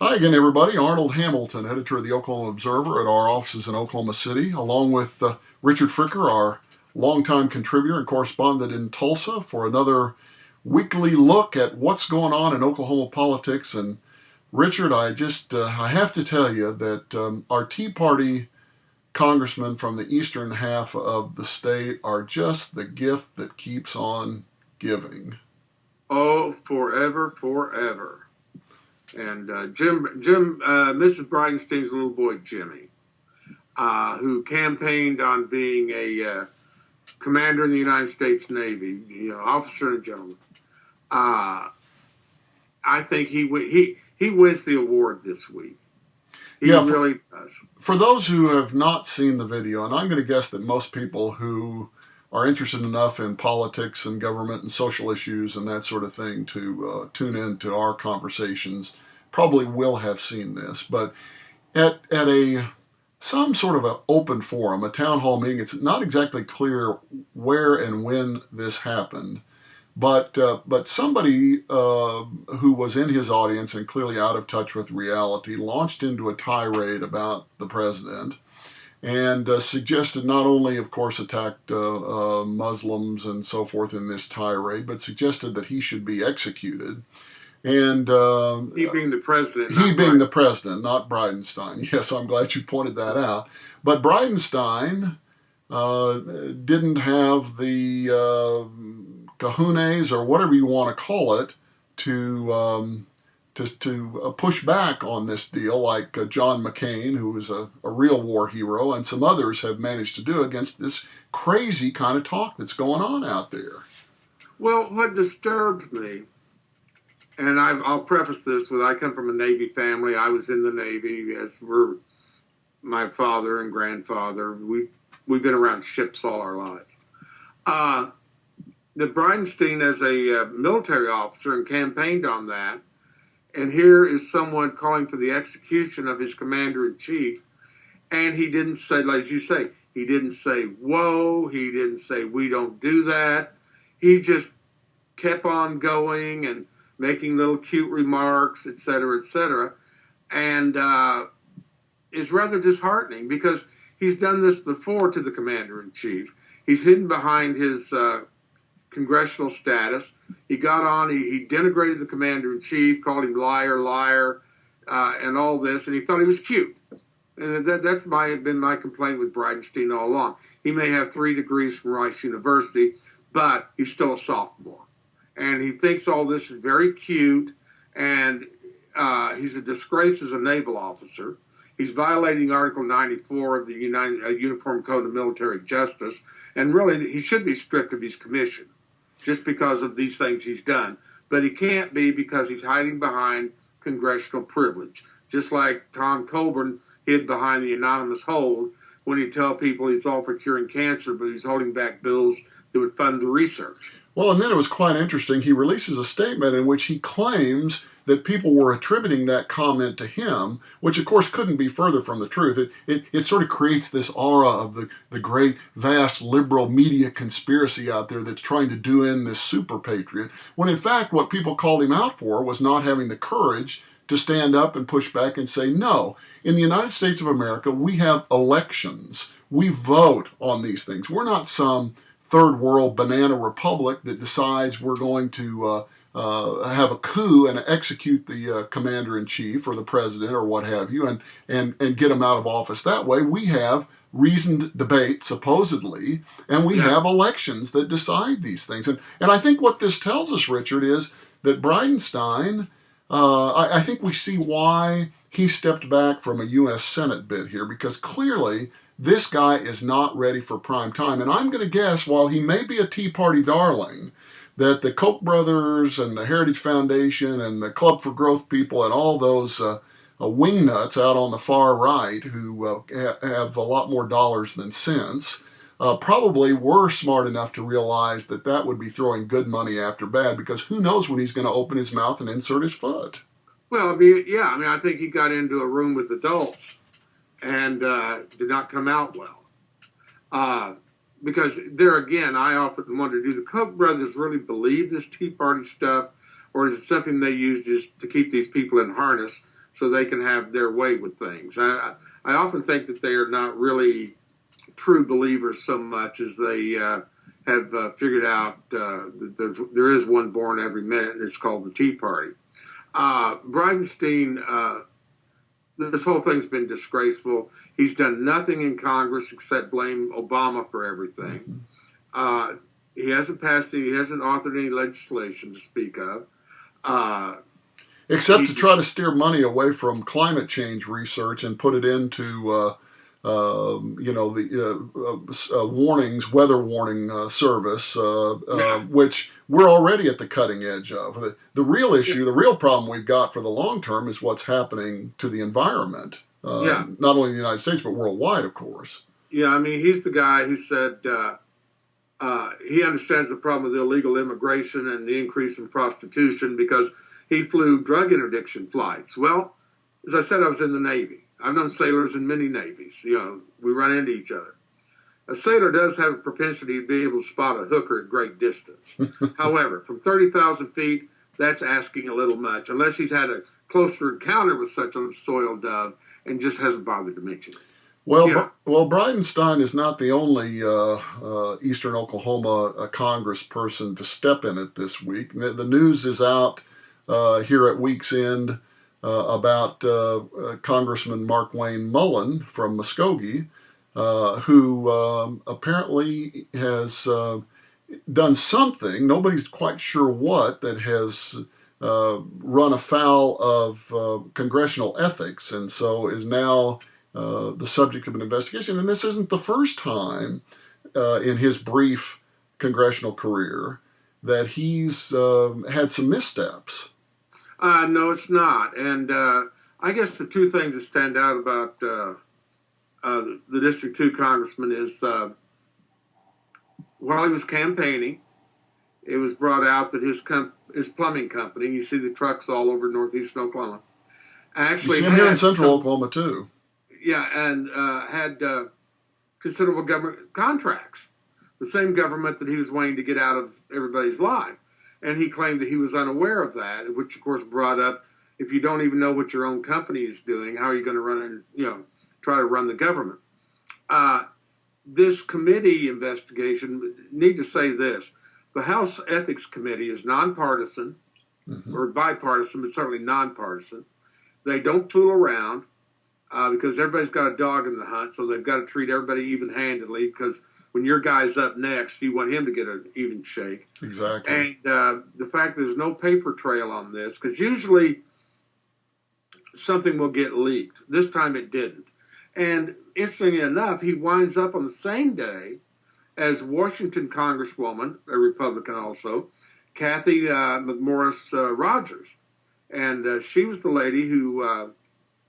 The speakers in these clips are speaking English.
Hi again, everybody. Arnold Hamilton, editor of the Oklahoma Observer at our offices in Oklahoma City, along with Richard Fricker, our longtime contributor and correspondent in Tulsa, for another weekly look at what's going on in Oklahoma politics. And Richard, I have to tell you that our Tea Party congressmen from the eastern half of the state are just the gift that keeps on giving. Oh, forever, forever. And Mrs. Bridenstine's little boy, Jimmy, who campaigned on being a commander in the United States Navy, officer and gentleman. I think he wins the award this week. He really does. For those who have not seen the video, and I'm going to guess that most people who are interested enough in politics and government and social issues and that sort of thing to tune in to our conversations probably will have seen this. But at some sort of an open forum, a town hall meeting, it's not exactly clear where and when this happened. But somebody who was in his audience and clearly out of touch with reality launched into a tirade about the president and suggested not only, of course, attacked Muslims and so forth in this tirade, but suggested that he should be executed. And he being the president. He being the president, not Bridenstine. Yes, I'm glad you pointed that out. But Bridenstine didn't have the kahunas, or whatever you want to call it, to push back on this deal, like John McCain, who was a real war hero, and some others have managed to do against this crazy kind of talk that's going on out there. Well, what disturbs me, and I'll preface this with, I come from a Navy family. I was in the Navy, as were my father and grandfather. We've been around ships all our lives. The Bridenstine as a military officer and campaigned on that, and here is someone calling for the execution of his commander-in-chief, and he didn't say, like you say, he didn't say, whoa, he didn't say, we don't do that. He just kept on going and making little cute remarks, et cetera, and is rather disheartening because he's done this before to the commander-in-chief. He's hidden behind his congressional status. He got on, he denigrated the commander-in-chief, called him liar, and all this, and he thought he was cute. And that's been my complaint with Bridenstine all along. He may have 3 degrees from Rice University, but he's still a sophomore. And he thinks all this is very cute, and he's a disgrace as a naval officer. He's violating Article 94 of the Uniform Code of Military Justice, and really he should be stripped of his commission just because of these things he's done. But he can't be because he's hiding behind congressional privilege, just like Tom Coburn hid behind the anonymous hold when he told people he's all for curing cancer, but he's holding back bills that would fund the research. Well, and then it was quite interesting. He releases a statement in which he claims that people were attributing that comment to him, which of course couldn't be further from the truth. It sort of creates this aura of the great, vast liberal media conspiracy out there that's trying to do in this super patriot, when in fact what people called him out for was not having the courage to stand up and push back and say, no, in the United States of America, we have elections. We vote on these things. We're not some third world banana republic that decides we're going to have a coup and execute the commander-in-chief or the president or what have you and get him out of office that way. We have reasoned debate, supposedly, and we have elections that decide these things. And I think what this tells us, Richard, is that Bridenstine, I think we see why he stepped back from a U.S. Senate bid here, because clearly this guy is not ready for prime time. And I'm going to guess, while he may be a Tea Party darling, that the Koch brothers and the Heritage Foundation and the Club for Growth people and all those wingnuts out on the far right who have a lot more dollars than sense probably were smart enough to realize that that would be throwing good money after bad, because who knows when he's going to open his mouth and insert his foot. Well, I think he got into a room with adults and did not come out well. Because there again, I often wonder, do the Koch brothers really believe this Tea Party stuff, or is it something they use just to keep these people in harness so they can have their way with things. I often think that they are not really true believers so much as they have figured out that there is one born every minute, and it's called the Tea Party. Bridenstine, this whole thing's been disgraceful. He's done nothing in Congress except blame Obama for everything. He hasn't authored any legislation to speak of. Except to try to steer money away from climate change research and put it into, the warnings, weather warning service, which we're already at the cutting edge of. The real issue, the real problem we've got for the long term is what's happening to the environment, not only in the United States, but worldwide, of course. Yeah, I mean, he's the guy who said he understands the problem with illegal immigration and the increase in prostitution because he flew drug interdiction flights. Well, as I said, I was in the Navy. I've known sailors in many navies. We run into each other. A sailor does have a propensity to be able to spot a hooker at great distance. However, from 30,000 feet, that's asking a little much, unless he's had a closer encounter with such a soiled dove and just hasn't bothered to mention it. Well, Bridenstine is not the only Eastern Oklahoma congressperson to step in it this week. The news is out here at week's end about Congressman Markwayne Mullin from Muskogee, who apparently has done something, nobody's quite sure what, that has run afoul of congressional ethics, and so is now the subject of an investigation. And this isn't the first time in his brief congressional career that he's had some missteps. No, it's not. And I guess the two things that stand out about the District 2 congressman is while he was campaigning, it was brought out that his plumbing company, you see the trucks all over northeastern Oklahoma, actually you see them here in central Oklahoma too. Yeah, and had considerable government contracts, the same government that he was wanting to get out of everybody's life. And he claimed that he was unaware of that, which, of course, brought up, if you don't even know what your own company is doing, how are you going to try to run the government? This committee investigation, need to say this, the House Ethics Committee is nonpartisan, or bipartisan, but certainly nonpartisan. They don't fool around because everybody's got a dog in the hunt, so they've got to treat everybody even-handedly because when your guy's up next, you want him to get an even shake. Exactly. And the fact that there's no paper trail on this, because usually something will get leaked. This time it didn't. And interestingly enough, he winds up on the same day as Washington Congresswoman, a Republican also, Kathy McMorris Rogers. And she was the lady who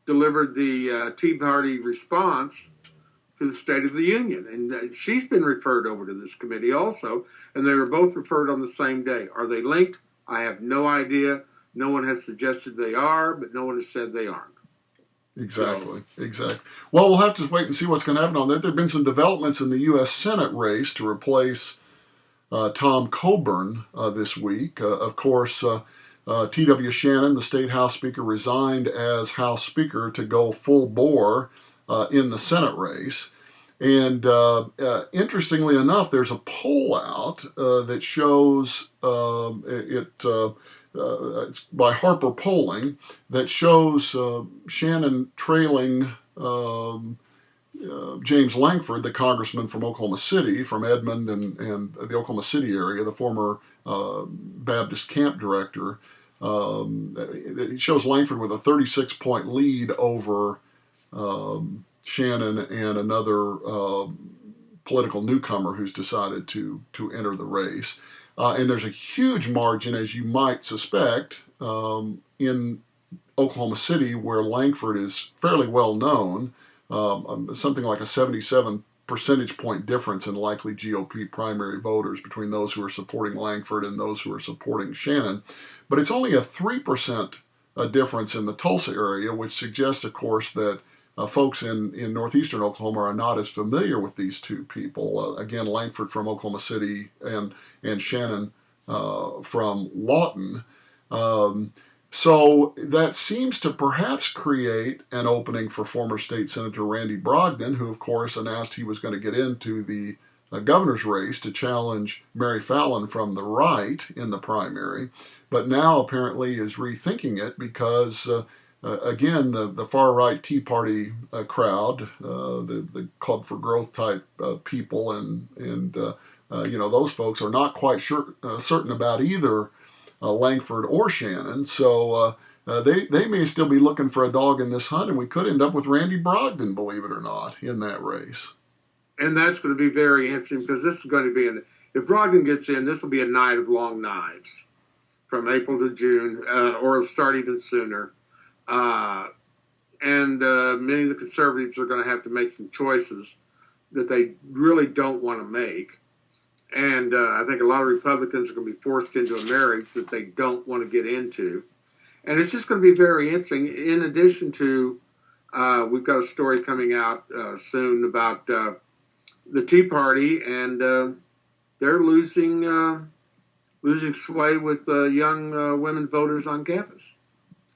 delivered the Tea Party response to the State of the Union. And she's been referred over to this committee also, and they were both referred on the same day. Are they linked? I have no idea. No one has suggested they are, but no one has said they aren't. Exactly. Well, we'll have to wait and see what's going to happen on that. There have been some developments in the U.S. Senate race to replace Tom Coburn this week. Of course, T.W. Shannon, the State House Speaker, resigned as House Speaker to go full bore in the Senate race. And interestingly enough, there's a poll out that shows it's by Harper Polling that shows Shannon trailing James Langford, the congressman from Oklahoma City, from Edmond and the Oklahoma City area, the former Baptist camp director. It shows Langford with a 36-point lead over Shannon and another political newcomer who's decided to enter the race. And there's a huge margin, as you might suspect, in Oklahoma City, where Langford is fairly well known, something like a 77 percentage point difference in likely GOP primary voters between those who are supporting Langford and those who are supporting Shannon. But it's only a 3% difference in the Tulsa area, which suggests, of course, that folks in northeastern Oklahoma are not as familiar with these two people. Again, Langford from Oklahoma City and Shannon from Lawton. So that seems to perhaps create an opening for former state Senator Randy Brogdon, who, of course, announced he was going to get into the governor's race to challenge Mary Fallin from the right in the primary, but now apparently is rethinking it because, again, the far right Tea Party crowd, the Club for Growth type people, and those folks are not quite certain about either Langford or Shannon. So they may still be looking for a dog in this hunt, and we could end up with Randy Brogdon, believe it or not, in that race. And that's going to be very interesting because this is going to be, if Brogdon gets in, this will be a night of long knives from April to June, or it'll start even sooner. And many of the conservatives are going to have to make some choices that they really don't want to make. And I think a lot of Republicans are going to be forced into a marriage that they don't want to get into. And it's just going to be very interesting. In addition to, we've got a story coming out soon about the Tea Party, and they're losing sway with young women voters on campus.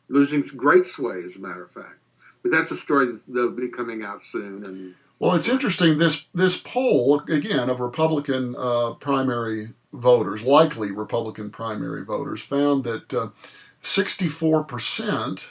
Losing great sway, as a matter of fact. But that's a story that'll be coming out soon. And well, it's interesting, this poll, again, of Republican primary voters, likely Republican primary voters, found that 64%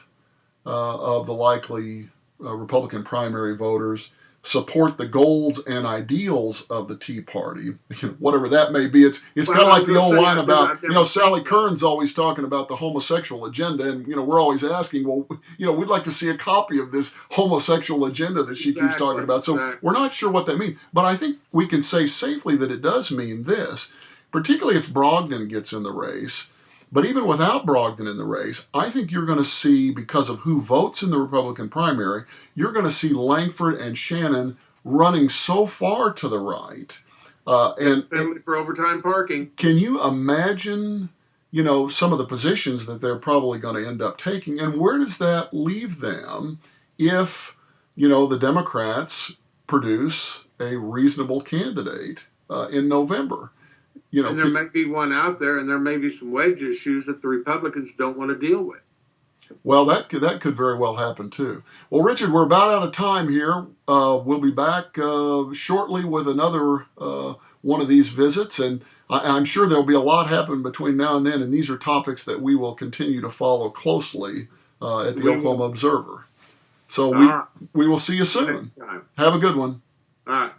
of the likely Republican primary voters support the goals and ideals of the Tea Party, whatever that may be. It's kind of like the old line about, Sally Kern's always talking about the homosexual agenda, and, we're always asking, well, we'd like to see a copy of this homosexual agenda that she keeps talking about. So we're not sure what that means, but I think we can say safely that it does mean this, particularly if Brogdon gets in the race. But even without Brogdon in the race, I think you're going to see, because of who votes in the Republican primary, you're going to see Langford and Shannon running so far to the right. And for overtime parking. Can you imagine, some of the positions that they're probably going to end up taking? And where does that leave them if, the Democrats produce a reasonable candidate in November? And there may be one out there, and there may be some wedge issues that the Republicans don't want to deal with. Well, that could very well happen, too. Well, Richard, we're about out of time here. We'll be back shortly with another one of these visits, and I'm sure there'll be a lot happen between now and then, and these are topics that we will continue to follow closely at the Oklahoma Observer. So we will see you soon. Have a good one. All right.